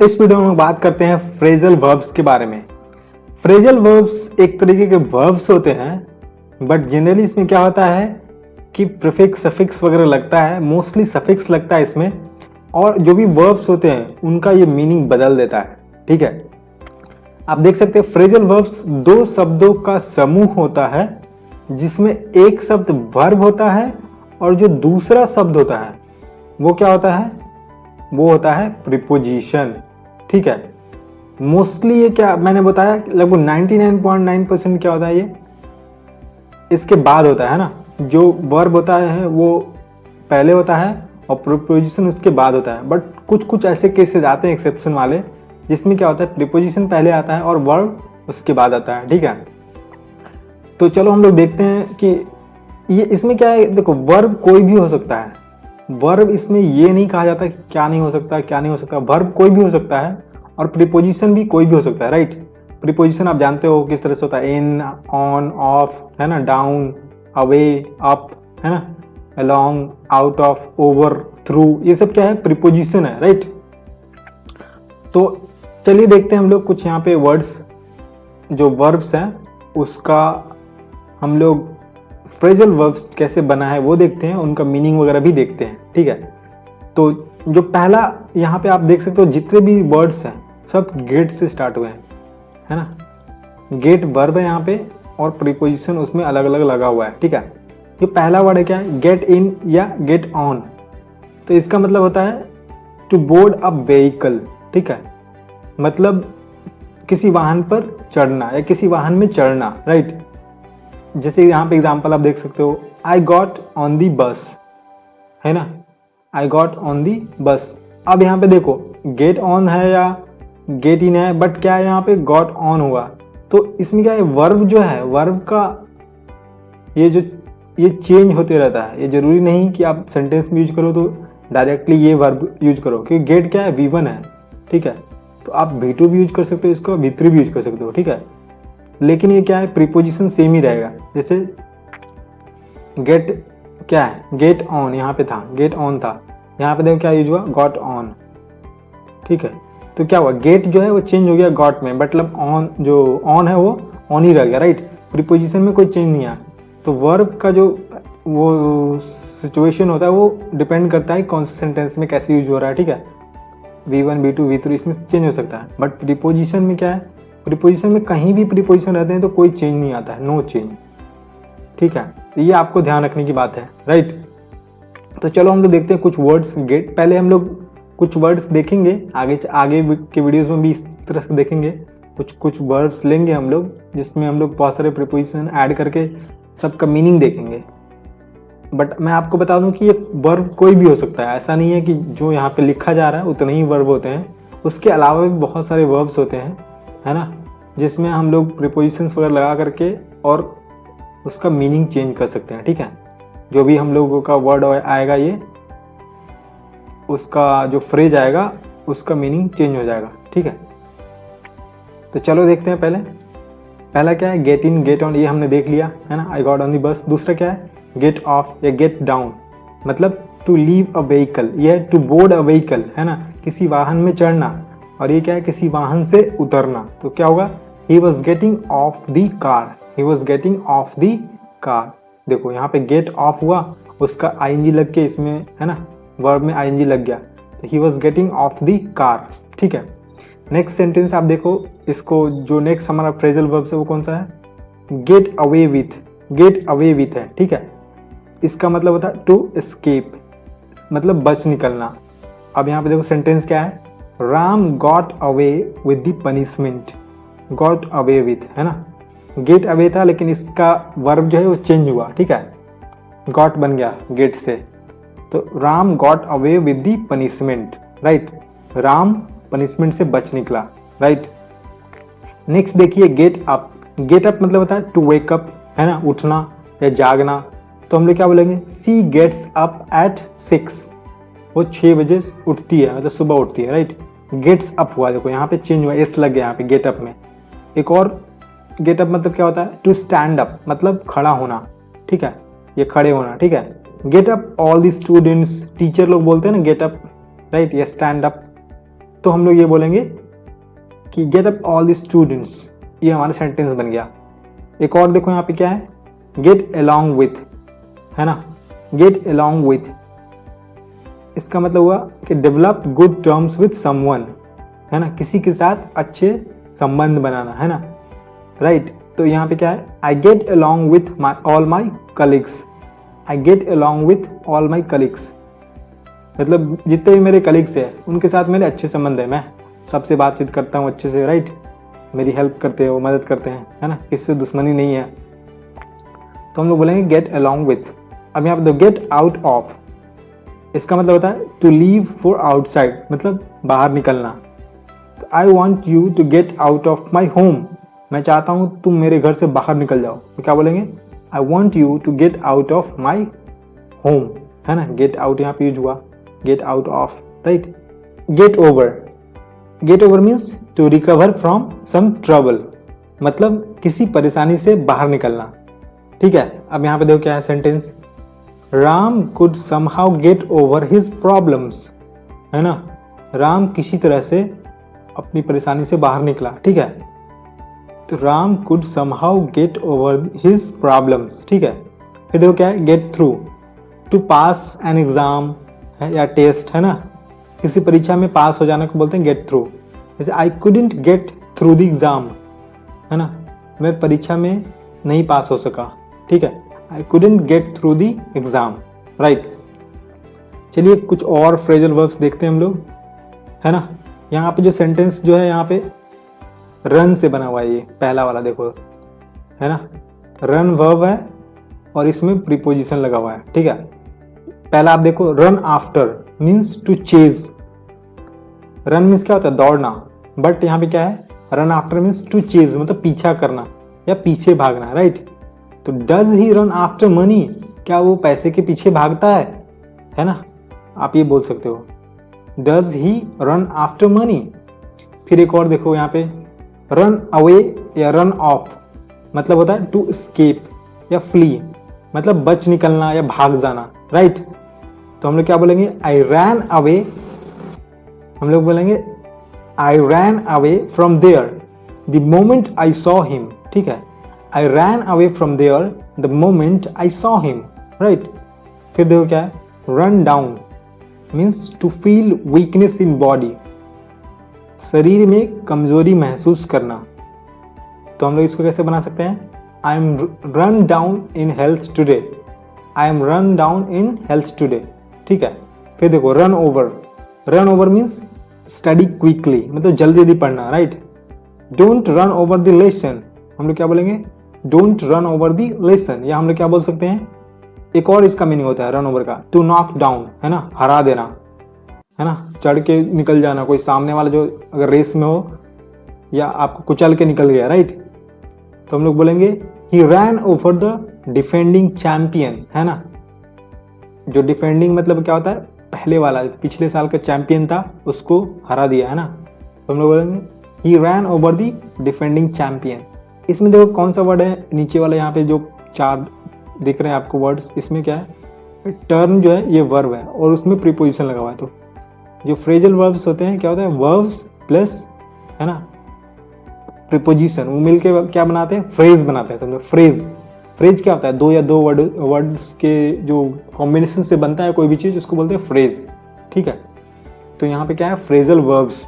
इस वीडियो में बात करते हैं फ्रेजल वर्ब्स के बारे में। फ्रेजल वर्ब्स एक तरीके के वर्ब्स होते हैं, बट जनरली इसमें क्या होता है कि प्रीफिक्स सफिक्स वगैरह लगता है, मोस्टली सफिक्स लगता है इसमें, और जो भी वर्ब्स होते हैं उनका ये मीनिंग बदल देता है। ठीक है, आप देख सकते हैं फ्रेजल वर्ब्स दो शब्दों का समूह होता है जिसमें एक शब्द वर्ब होता है और जो दूसरा शब्द होता है वो क्या होता है, वो होता है प्रीपोजिशन। ठीक है, मोस्टली ये क्या मैंने बताया लगभग 99.9% क्या होता है, ये इसके बाद होता है ना। जो वर्ब होता है वो पहले होता है और प्रीपोजिशन उसके बाद होता है, बट कुछ कुछ ऐसे केसेस आते हैं एक्सेप्शन वाले जिसमें क्या होता है प्रीपोजिशन पहले आता है और वर्ब उसके बाद आता है। ठीक है, तो चलो हम लोग देखते हैं कि ये इसमें क्या है। देखो, वर्ब कोई भी हो सकता है, वर्ब इसमें ये नहीं कहा जाता कि क्या नहीं हो सकता क्या नहीं हो सकता। वर्ब कोई भी हो सकता है और प्रीपोजिशन भी कोई भी हो सकता है, राइट। प्रीपोजिशन आप जानते हो किस तरह से होता है, इन, ऑन, ऑफ, है ना, डाउन, अवे, अप, है ना, along, out of, over, through, ये सब क्या है, प्रीपोजिशन है, राइट। तो चलिए देखते हैं हम लोग कुछ यहाँ पे वर्ड्स, जो वर्ब्स हैं उसका हम लोग फ्रेजल वर्ब्स कैसे बना है वो देखते हैं, उनका मीनिंग वगैरह भी देखते हैं। ठीक है, तो जो पहला यहाँ पे आप देख सकते हो जितने भी वर्ड्स हैं सब गेट से स्टार्ट हुए हैं, है ना। गेट वर्ब है यहाँ पे और प्रीपोजिशन उसमें अलग अलग लगा हुआ है। ठीक है, ये पहला वर्ड है क्या है, गेट इन या गेट ऑन। तो इसका मतलब होता है टू बोर्ड अ व्हीकल। ठीक है, मतलब किसी वाहन पर चढ़ना या किसी वाहन में चढ़ना, राइट। जैसे यहाँ पे एग्जांपल आप देख सकते हो, आई गॉट ऑन दी बस, है ना, आई गॉट ऑन दी बस। अब यहाँ पे देखो गेट ऑन है या गेट इन है, बट क्या है यहाँ पे गॉट ऑन हुआ। तो इसमें क्या है, वर्ब जो है, वर्ब का ये चेंज होते रहता है। ये जरूरी नहीं कि आप सेंटेंस में यूज करो तो डायरेक्टली ये वर्ब यूज करो, क्योंकि गेट क्या है, V1 है। ठीक है, तो आप V2 भी यूज कर सकते हो, इसको V3 भी यूज कर सकते हो। ठीक है, लेकिन ये क्या है, प्रीपोजिशन सेम ही रहेगा। जैसे गेट क्या है, गेट ऑन, यहाँ पे था गेट ऑन था, यहाँ पे देखो क्या यूज हुआ, गॉट ऑन। ठीक है, तो क्या हुआ, गेट जो है वो चेंज हो गया गॉट में, मतलब ऑन, जो ऑन है वो ऑन ही रह गया, राइट। प्रीपोजिशन में कोई चेंज नहीं आया। तो वर्ब का जो वो सिचुएशन होता है वो डिपेंड करता है कौन से सेंटेंस में कैसे यूज हो रहा है। ठीक है, V1, V2, V3 इसमें चेंज हो सकता है, बट प्रीपोजिशन में क्या है, प्रीपोजिशन में कहीं भी प्रीपोजिशन रहते हैं तो कोई चेंज नहीं आता है, नो चेंज। ठीक है, तो ये आपको ध्यान रखने की बात है, राइट। तो चलो हम लोग देखते हैं कुछ वर्ड्स गेट, पहले हम लोग कुछ वर्ड्स देखेंगे, आगे के वीडियोस में भी इस तरह से देखेंगे। कुछ वर्ड्स लेंगे हम लोग जिसमें हम लोग बहुत सारे प्रीपोजिशन ऐड करके सबका मीनिंग देखेंगे। बट मैं आपको बता दूं कि ये वर्ब कोई भी हो सकता है, ऐसा नहीं है कि जो यहाँ पे लिखा जा रहा है उतने ही वर्ब होते हैं, उसके अलावा भी बहुत सारे वर्ब्स होते हैं, है ना, जिसमें हम लोग प्रीपोजिशंस वगैरह लगा करके और उसका मीनिंग चेंज कर सकते हैं। ठीक है, जो भी हम लोगों का वर्ड आएगा ये, उसका जो फ्रेज आएगा उसका मीनिंग चेंज हो जाएगा। ठीक है, तो चलो देखते हैं। पहला क्या है, गेट इन, गेट ऑन, ये हमने देख लिया, है ना, आई गॉट ऑन दी बस। दूसरा क्या है, गेट ऑफ या गेट डाउन, मतलब टू लीव अ व्हीकल, ये है टू बोर्ड अ व्हीकल, है ना, किसी वाहन में चढ़ना। और ये क्या है, किसी वाहन से उतरना। तो क्या होगा, he was getting of the car, he was getting of the car. देखो यहाँ पे गेट ऑफ हुआ, उसका ING लग के इसमें, है ना, वर्ब में ING लग गया, तो he was getting of the car. ठीक है, नेक्स्ट सेंटेंस आप देखो, इसको जो नेक्स्ट हमारा फ्रेजल वर्ब है वो कौन सा है, get away with, get away with है। ठीक है, इसका मतलब होता है टू एस्केप, मतलब बच निकलना। अब यहाँ पे देखो सेंटेंस क्या है, Ram got away with the punishment, got away with, है ना, गेट अवे था लेकिन इसका वर्ब जो है वो चेंज हुआ। ठीक है, गॉट बन गया गेट से, तो Ram got away with the punishment, right. Ram punishment से बच निकला, राइट। नेक्स्ट देखिए, गेट अप, गेट अप मतलब होता है टू वेक अप, है ना, उठना या जागना। तो हम लोग क्या बोलेंगे, सी गेट्स अप एट 6, वो 6 बजे उठती है, मतलब सुबह उठती है, राइट। गेट्स अप हुआ, देखो यहाँ पे चेंज हुआ, एस लग गया यहाँ पे गेट अप में। एक और गेट अप मतलब क्या होता है, टू स्टैंड अप, मतलब खड़ा होना। ठीक है, ये खड़े होना। ठीक है, get up all the students, teacher लोग बोलते हैं ना गेट अप, राइट, या स्टैंड अप। तो हम लोग ये बोलेंगे कि get up all the students, ये हमारा सेंटेंस बन गया। एक और देखो यहाँ पे क्या है, गेट अलोंग विथ, है ना, गेट अलोंग विथ, इसका मतलब हुआ कि develop good terms with someone, है ना, किसी के साथ अच्छे संबंध बनाना, है ना, राइट। तो यहाँ पे क्या है, I get along with all my colleagues, I get along with all my colleagues, मतलब जितने भी मेरे कलीग्स हैं उनके साथ मेरे अच्छे संबंध है, मैं सबसे बातचीत करता हूँ अच्छे से, राइट, मेरी हेल्प करते हैं, वो मदद करते हैं, है ना, किसी से दुश्मनी नहीं है। तो हम लोग बोलेंगे गेट अलोंग विथ। अब यहाँ पे तो गेट आउट ऑफ, इसका मतलब होता है टू लीव फॉर आउटसाइड, मतलब बाहर निकलना। तो I want you to get out of my home, मैं चाहता हूँ तुम मेरे घर से बाहर निकल जाओ, तो क्या बोलेंगे, I want you to get out of my home, है ना, गेट आउट यहाँ पे यूज हुआ, get out of, right. Get over, get over means to recover from some trouble, मतलब किसी परेशानी से बाहर निकलना, ठीक है। अब यहाँ पे देखो क्या है sentence, Ram could somehow get over his problems, है ना, राम किसी तरह से अपनी परेशानी से बाहर निकला, ठीक है। तो Ram could somehow get over his problems, ठीक है। फिर देखो क्या है, get through, to pass an exam है या टेस्ट, है ना, किसी परीक्षा में पास हो जाने को बोलते हैं गेट थ्रू। जैसे I couldn't get through the exam, है ना, मैं परीक्षा में नहीं पास हो सका, ठीक है, I couldn't get through the exam, right. चलिए कुछ और फ्रेजल वर्ब्स देखते हैं हम लोग, है ना। यहाँ पे जो सेंटेंस जो है यहाँ पे रन से बना हुआ है, ये पहला वाला देखो, है ना, रन वर्ब है और इसमें प्रीपोजिशन लगा हुआ है, ठीक है। पहला आप देखो, run after means to chase, run means क्या होता है, दौड़ना, बट यहाँ पे क्या है, run after means to chase, मतलब पीछा करना या पीछे भागना, राइट। तो does he run after money, क्या वो पैसे के पीछे भागता है ना, आप ये बोल सकते हो, does he run after money. फिर एक और देखो यहाँ पे, रन अवे या रन ऑफ, मतलब होता है टू एस्केप या फ्ली, मतलब बच निकलना या भाग जाना, राइट। तो हम लोग क्या बोलेंगे, आई रैन अवे, हम लोग बोलेंगे I ran away from there the moment I saw him, ठीक है, I ran away from there the moment I saw him, right. फिर देखो क्या है, run down means to feel weakness in body, शरीर में कमजोरी महसूस करना। तो हम लोग इसको कैसे बना सकते हैं, I am run down in health today, I am run down in health today, ठीक है। फिर देखो run over, run over means study quickly, मतलब जल्दी जल्दी पढ़ना, right. Don't run over the lesson, हम लोग क्या बोलेंगे, don't run over the lesson, या हम लोग क्या बोल सकते हैं, एक और इसका मीनिंग होता है रन ओवर का, टू नॉक डाउन, है ना, हरा देना, है ना, चढ़ के निकल जाना, कोई सामने वाला जो अगर रेस में हो या आपको कुचल के निकल गया, राइट। तो हम लोग बोलेंगे he ran over the defending champion, है ना, जो डिफेंडिंग मतलब क्या होता है, पहले वाला पिछले साल का चैंपियन था उसको हरा दिया, है ना। तो हम लोग बोलेंगे he ran over the defending champion. इसमें देखो कौन सा वर्ड है, नीचे वाला यहाँ पे जो 4 दिख रहे हैं आपको वर्ड्स, इसमें क्या है, टर्न जो है ये वर्ब है और उसमें प्रीपोजिशन लगा हुआ है। तो जो फ्रेजल वर्ब्स होते हैं क्या होता है, वर्ब्स प्लस, है ना, प्रीपोजिशन, वो मिलके क्या बनाते हैं, फ्रेज बनाते हैं, समझो फ्रेज। फ्रेज क्या होता है, 2 या 2 वर्ड्स के जो कॉम्बिनेशन से बनता है कोई भी चीज़, उसको बोलते हैं फ्रेज, ठीक है। तो यहाँ पे क्या है, फ्रेजल वर्ब्स,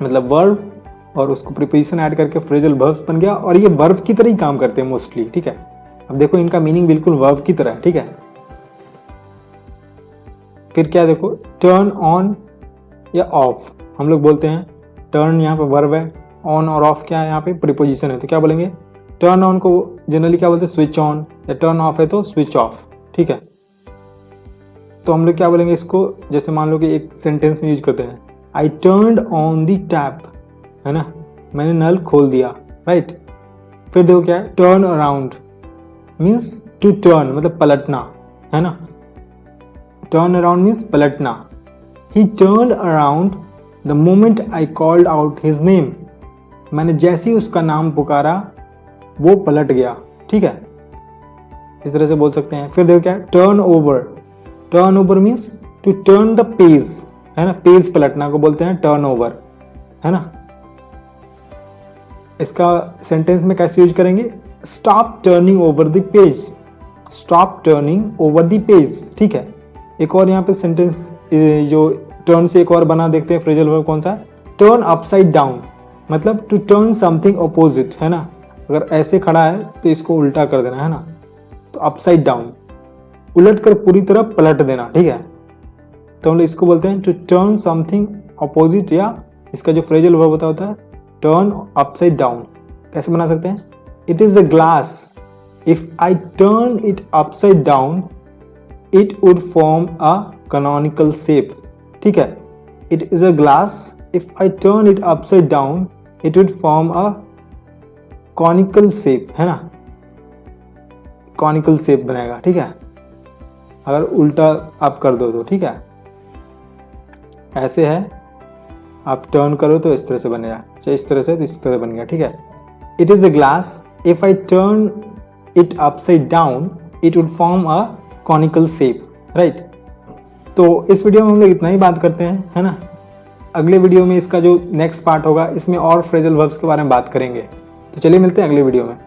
मतलब वर्ब और उसको प्रीपोजिशन ऐड करके फ्रेजल वर्ब्स बन गया, और ये वर्ब की तरह ही काम करते हैं मोस्टली, ठीक है। अब देखो इनका मीनिंग बिल्कुल वर्ब की तरह है, ठीक है। फिर क्या देखो, टर्न ऑन या ऑफ, हम लोग बोलते हैं टर्न यहाँ पे वर्ब है, ऑन और ऑफ क्या है, यहाँ पे प्रीपोजिशन है। तो क्या बोलेंगे, टर्न ऑन को जनरली क्या बोलते हैं, स्विच ऑन, या टर्न ऑफ है तो स्विच ऑफ, ठीक है। तो हम लोग क्या बोलेंगे इसको, जैसे मान लो कि एक सेंटेंस में यूज करते हैं, आई टर्न्ड ऑन द टैप, है ना, मैंने नल खोल दिया, राइट। फिर देखो क्या है, turn around means to turn, मतलब पलटना, है ना, टर्न अराउंड मीन्स पलटना। He turned around the moment I called out his name, मैंने जैसे ही उसका नाम पुकारा वो पलट गया, ठीक है, इस तरह से बोल सकते हैं। फिर देखो क्या है, turn over, turn over means to turn the page, है ना, पेज पलटना को बोलते हैं टर्न ओवर, है ना। इसका सेंटेंस में कैसे यूज करेंगे, stop turning over the page, stop turning over the page, ठीक है। एक और यहाँ पे सेंटेंस जो टर्न से एक और बना देखते हैं फ्रेजल वर्ब कौन सा, टर्न अपसाइड डाउन, मतलब टू टर्न समथिंग अपोजिट, है ना। अगर ऐसे खड़ा है तो इसको उल्टा कर देना, है ना, तो अपसाइड डाउन, उलट कर पूरी तरह पलट देना, ठीक है। तो हम लोग इसको बोलते हैं टू टर्न समथिंग अपोजिट, या इसका जो फ्रेजल वर्ब होता है टर्न अपसाइड डाउन। कैसे बना सकते हैं, it is a glass, if I turn it upside down it would form a canonical shape, ठीक है। It is a glass, if I turn it upside down it would form a conical shape, है ना, conical shape बनेगा, ठीक है। अगर उल्टा आप कर दो तो, ठीक है, ऐसे है, आप टर्न करो तो इस तरह से बनेगा, चाहे इस तरह से तो इस तरह बन गया, ठीक है। It is a glass, if I turn it upside down it would form a conical shape, right. तो इस वीडियो में हम लोग इतना ही बात करते हैं, है ना। अगले वीडियो में इसका जो नेक्स्ट पार्ट होगा इसमें और फ्रेजल वर्ब्स के बारे में बात करेंगे। तो चलिए मिलते हैं अगले वीडियो में।